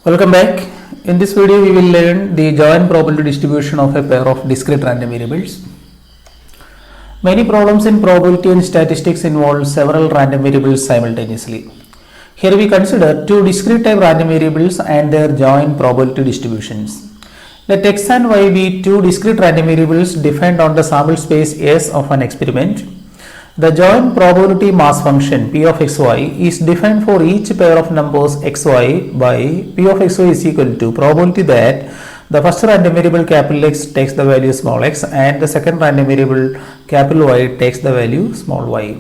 Welcome back. In this video we will learn the joint probability distribution of a pair of discrete random variables. Many problems in probability and statistics involve several random variables simultaneously. Here we consider two discrete type random variables and their joint probability distributions. Let x and y be two discrete random variables defined on the sample space S of an experiment. The joint probability mass function P of xy is defined for each pair of numbers xy by P of xy is equal to probability that the first random variable capital X takes the value small x and the second random variable capital Y takes the value small y.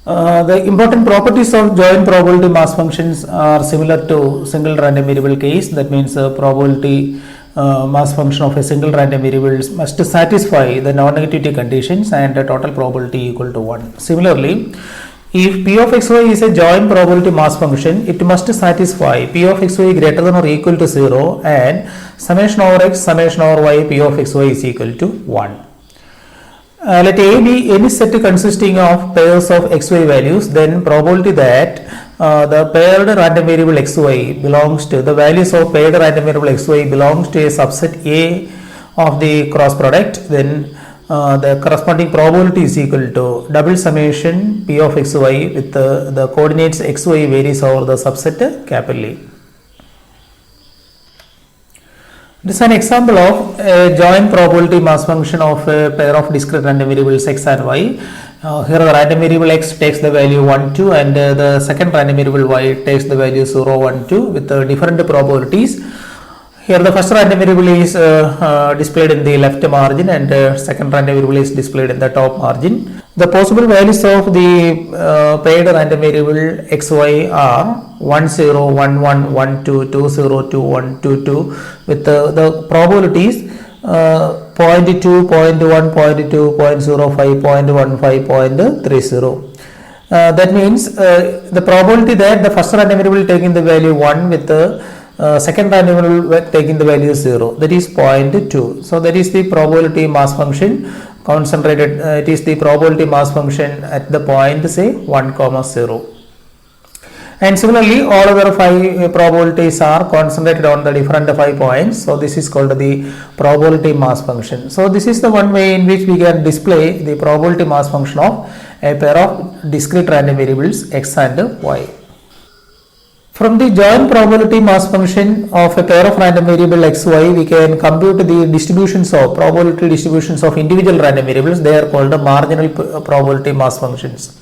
The important properties of joint probability mass functions are similar to single random variable case. That means probability mass function of a single random variable must satisfy the non-negativity conditions and the total probability equal to 1. Similarly, if P of xy is a joint probability mass function, it must satisfy P of xy greater than or equal to 0 and summation over x, summation over y, P of xy is equal to 1. Let A be any set consisting of pairs of xy values, then probability that the paired random variable xy belongs to the values of paired random variable xy belongs to a subset A of the cross product, then the corresponding probability is equal to double summation P of xy with the coordinates xy varies over the subset capital A. This is an example of a joint probability mass function of a pair of discrete random variables x and y. Here the random variable x takes the value 1, 2 and the second random variable y takes the value 0, 1, 2 with different probabilities. Here the first random variable is displayed in the left margin and second random variable is displayed in the top margin. The possible values of the paired random variable xy are 1, 0, 1, 1, 1, 2, 2, 0, 2, 1, 2, 2 with the probabilities 0.2, 0.1, 0.2, 0.05, 0.15, 0.30. That means the probability that the first random variable taking the value 1 with the second random variable taking the value 0, that is 0.2. So that is the probability mass function concentrated. It is the probability mass function at the point say 1, 0. And similarly all other 5 probabilities are concentrated on the different 5 points. So this is called the probability mass function. So this is the one way in which we can display the probability mass function of a pair of discrete random variables x and y. From the joint probability mass function of a pair of random variable xy, we can compute the distributions of probability distributions of individual random variables. They are called the marginal probability mass functions.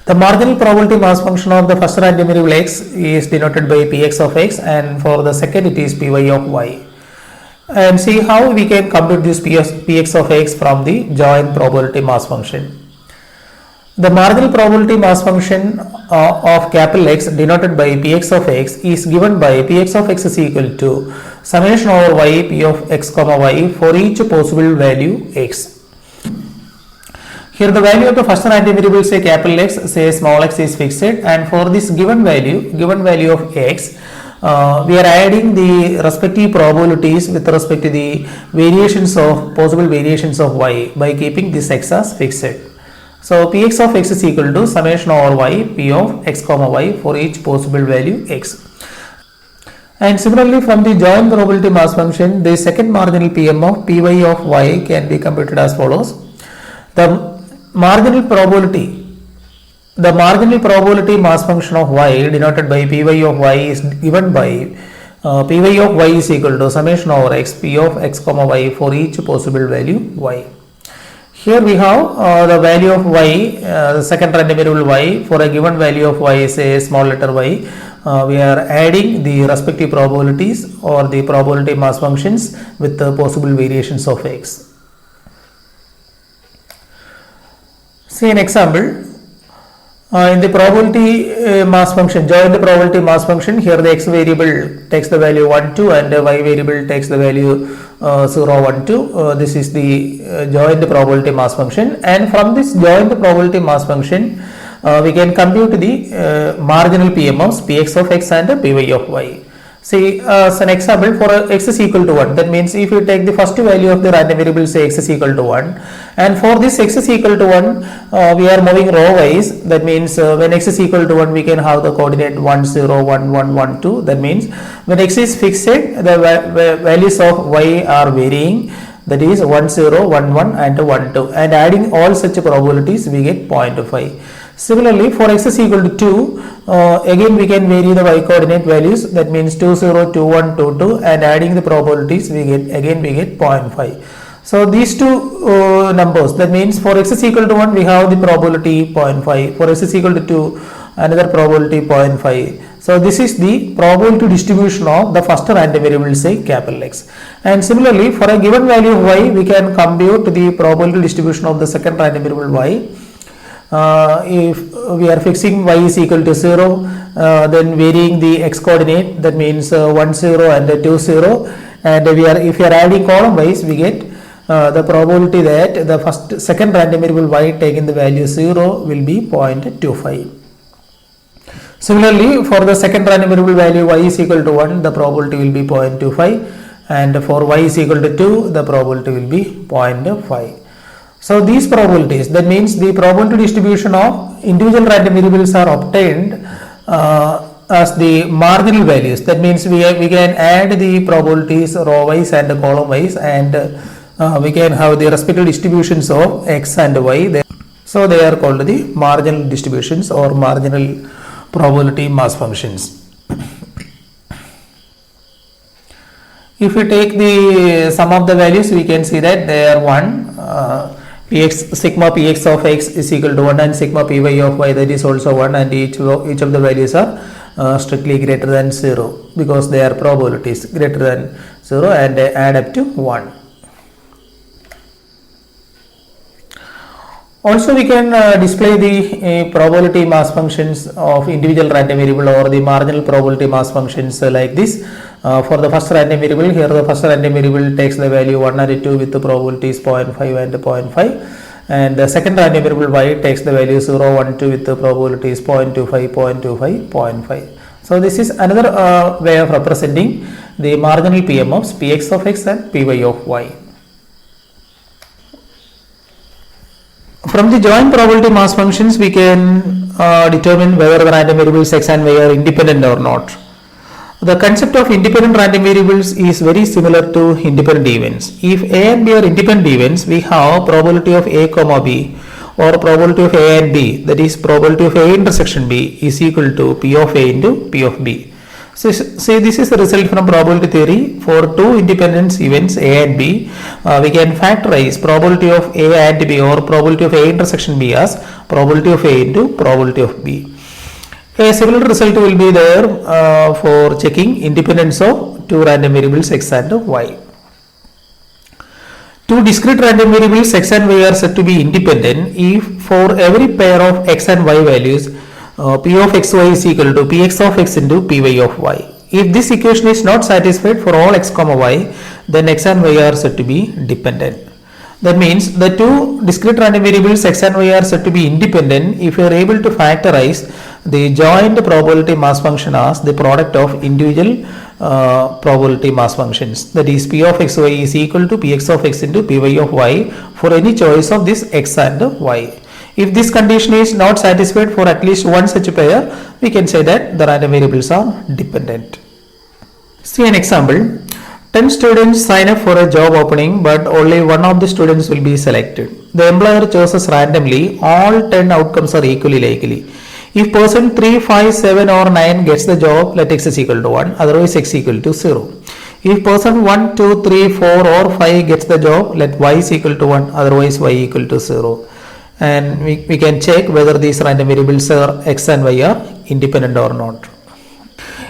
The marginal probability mass function of the first random variable x is denoted by px of x and for the second it is py of y. And see how we can compute this px of x from the joint probability mass function. The marginal probability mass function of capital X denoted by px of x is given by px of x is equal to summation over y p of x comma y for each possible value x. Here the value of the first random variable say capital X, say small x is fixed, and for this given value of x, we are adding the respective probabilities with respect to the variations of possible variations of y by keeping this x as fixed. So px of x is equal to summation over y p of x comma y for each possible value x. And similarly from the joint probability mass function, the second marginal pm of py of y can be computed as follows. The marginal probability mass function of y denoted by py of y is given by py of y is equal to summation over x p of x comma y for each possible value y. Here we have the value of y, the second random variable y, for a given value of y say small letter y. We are adding the respective probabilities or the probability mass functions with the possible variations of x. See an example. In the probability mass function, joint probability mass function, here the x variable takes the value 1, 2 and the y variable takes the value 0, 1, 2. This is the joint probability mass function, and from this joint probability mass function we can compute the marginal PMOs px of x and py of y. See, as an example, for x is equal to 1, that means if you take the first value of the random variable, say x is equal to 1, and for this x is equal to 1, we are moving row wise. That means when x is equal to 1, we can have the coordinate 1 0 1 1 1 2. That means when x is fixed, the values of y are varying, that is 1 0 1 1 and 1 2, and adding all such probabilities we get 0.5. Similarly, for x is equal to 2, again we can vary the y coordinate values, that means 2 0 2 1 2 2, and adding the probabilities we get 0.5. So these two numbers, that means for x is equal to 1 we have the probability 0.5, for x is equal to 2 another probability 0.5. So this is the probability distribution of the first random variable, say capital X. And similarly, for a given value of y, we can compute the probability distribution of the second random variable y. If we are fixing y is equal to 0, then varying the x coordinate, that means 1 0 and 2 0, and if we are adding column wise, we get the probability that the second random variable y taking the value 0 will be 0.25. Similarly, for the second random variable value y is equal to 1, the probability will be 0.25, and for y is equal to 2, the probability will be 0.5. So these probabilities, that means the probability distribution of individual random variables are obtained as the marginal values. That means we can add the probabilities row wise and column wise, and we can have the respective distributions of x and y. So they are called the marginal distributions or marginal probability mass functions. If we take the sum of the values, we can see that they are 1. Sigma px of x is equal to 1, and sigma py of y, that is also 1, and each of the values are strictly greater than 0 because they are probabilities greater than 0 and add up to 1. Also, we can display the probability mass functions of individual random variable or the marginal probability mass functions like this. For the first random variable, here the first random variable takes the value 1 and 2 with the probabilities 0.5 and 0.5, and the second random variable y takes the value 0 1 2 with the probabilities 0.25 0.25 0.5. So this is another way of representing the marginal PMFs, Px of x and Py of y. From the joint probability mass functions, we can determine whether the random variables x and y are independent or not. The concept of independent random variables is very similar to independent events. If A and B are independent events, we have probability of A comma B, or probability of A and B, that is probability of A intersection B is equal to P of A into P of B. So say this is the result from probability theory. For two independent events A and B, we can factorize probability of A and B or probability of A intersection B as probability of A into probability of B. A similar result will be there for checking independence of two random variables x and y. Two discrete random variables x and y are said to be independent if for every pair of x and y values p of xy is equal to px of x into py of y. If this equation is not satisfied for all x comma y, then x and y are said to be dependent. That means the two discrete random variables x and y are said to be independent if you are able to factorize the joint probability mass function as the product of individual probability mass functions. That is, p of xy is equal to px of x into py of y for any choice of this x and y. If this condition is not satisfied for at least one such pair, we can say that the random variables are dependent. See an example. 10 students sign up for a job opening, but only one of the students will be selected. The employer chooses randomly. All 10 outcomes are equally likely. If person 3, 5, 7 or 9 gets the job, let x is equal to 1, otherwise x equal to 0. If person 1, 2, 3, 4 or 5 gets the job, let y is equal to 1, otherwise y equal to 0. And we can check whether these random variables are x and y are independent or not.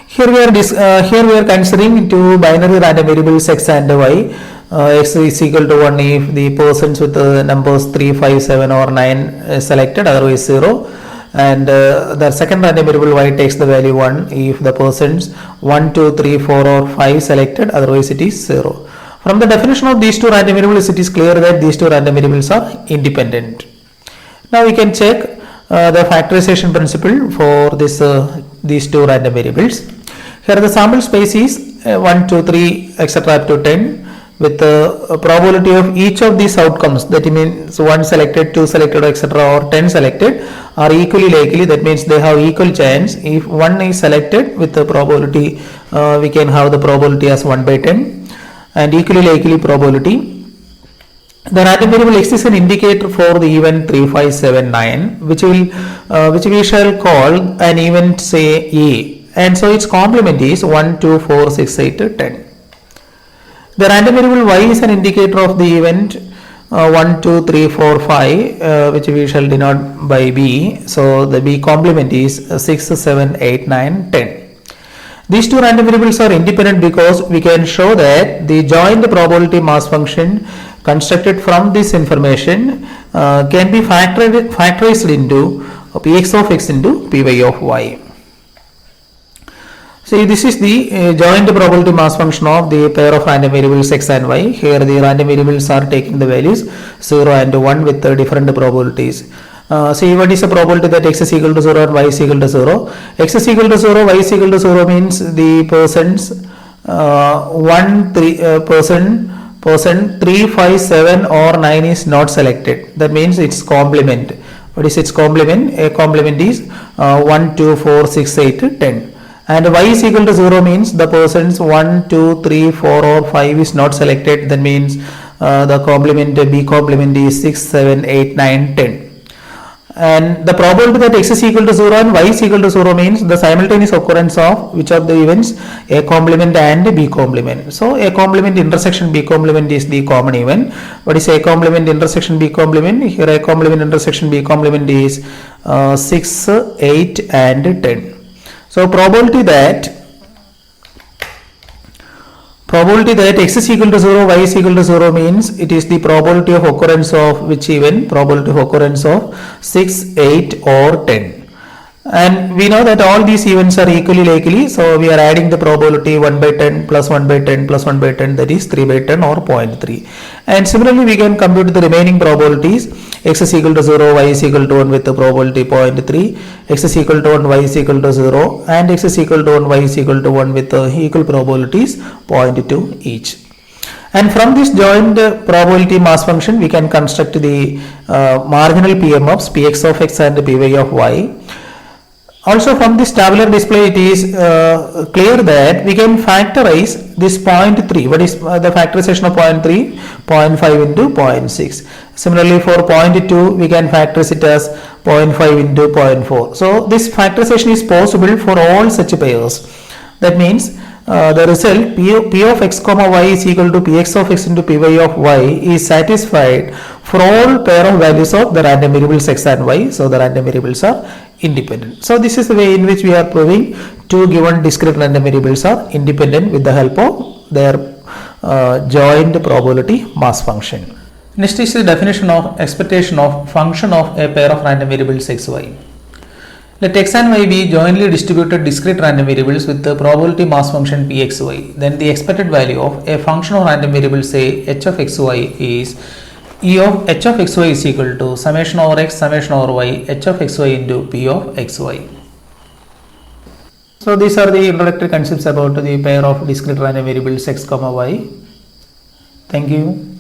Here we are considering two binary random variables x and y. X is equal to 1 if the persons with the numbers 3, 5, 7 or 9 is selected, otherwise 0. And the second random variable y takes the value 1 if the persons 1, 2, 3, 4 or 5 selected, otherwise it is 0. From the definition of these two random variables, it is clear that these two random variables are independent. Now we can check the factorization principle for these two random variables. Here the sample space is 1, 2, 3, etc. up to 10, with the probability of each of these outcomes, that means 1 selected, 2 selected, etc. or 10 selected are equally likely. That means they have equal chance. If 1 is selected, with the probability we can have the probability as 1 by 10, and equally likely probability. The random variable X is an indicator for the event 3579, which we shall call an event, say, A, and so its complement is 1, 2, 4, 6, 8, 10. The random variable Y is an indicator of the event 1, 2, 3, 4, 5, which we shall denote by B. So the B complement is 6, 7, 8, 9, 10. These two random variables are independent because we can show that the joint probability mass function constructed from this information can be factorized into Px of x into Py of y. See, this is the joint probability mass function of the pair of random variables x and y. Here the random variables are taking the values 0 and 1 with different probabilities. See, what is the probability that x is equal to 0 and y is equal to 0? X is equal to 0, y is equal to 0 means the persons 3, 5, 7 or 9 is not selected. That means its complement. What is its complement? A complement is 1, 2, 4, 6, 8, 10. And y is equal to 0 means the persons 1, 2, 3, 4 or 5 is not selected. That means the complement, B complement is 6, 7, 8, 9, 10. And the probability that x is equal to 0 and y is equal to 0 means the simultaneous occurrence of which of the events? A complement and B complement. So A complement intersection B complement is the common event. What is A complement intersection B complement? Here A complement intersection B complement is 6, 8 and 10. So probability that x is equal to 0, y is equal to 0 means it is the probability of occurrence of which event? Probability of occurrence of 6, 8 or 10. And we know that all these events are equally likely, so we are adding the probability 1 by 10 plus 1 by 10 plus 1 by 10, that is 3 by 10 or 0.3. And similarly we can compute the remaining probabilities. X is equal to 0, y is equal to 1 with the probability 0.3, x is equal to 1, y is equal to 0, and x is equal to 1, y is equal to 1 with equal probabilities 0.2 each. And from this joint probability mass function we can construct the marginal PMFs Px of x and Py of y. Also from this tabular display it is clear that we can factorize this 0.3. What is the factorization of 0.3? 0.5 into 0.6. Similarly for 0.2 we can factorize it as 0.5 into 0.4. So this factorization is possible for all such pairs. That means the result P of x comma y is equal to Px of x into Py of y is satisfied for all pair of values of the random variables x and y. So the random variables are independent. So this is the way in which we are proving two given discrete random variables are independent with the help of their joint probability mass function. Next is the definition of expectation of function of a pair of random variables x, y. Let x and y be jointly distributed discrete random variables with the probability mass function pxy. Then the expected value of a function of random variable, say h of xy, is E of h of xy is equal to summation over x summation over y h of xy into p of xy. So these are the introductory concepts about the pair of discrete random variables x, y. Thank you.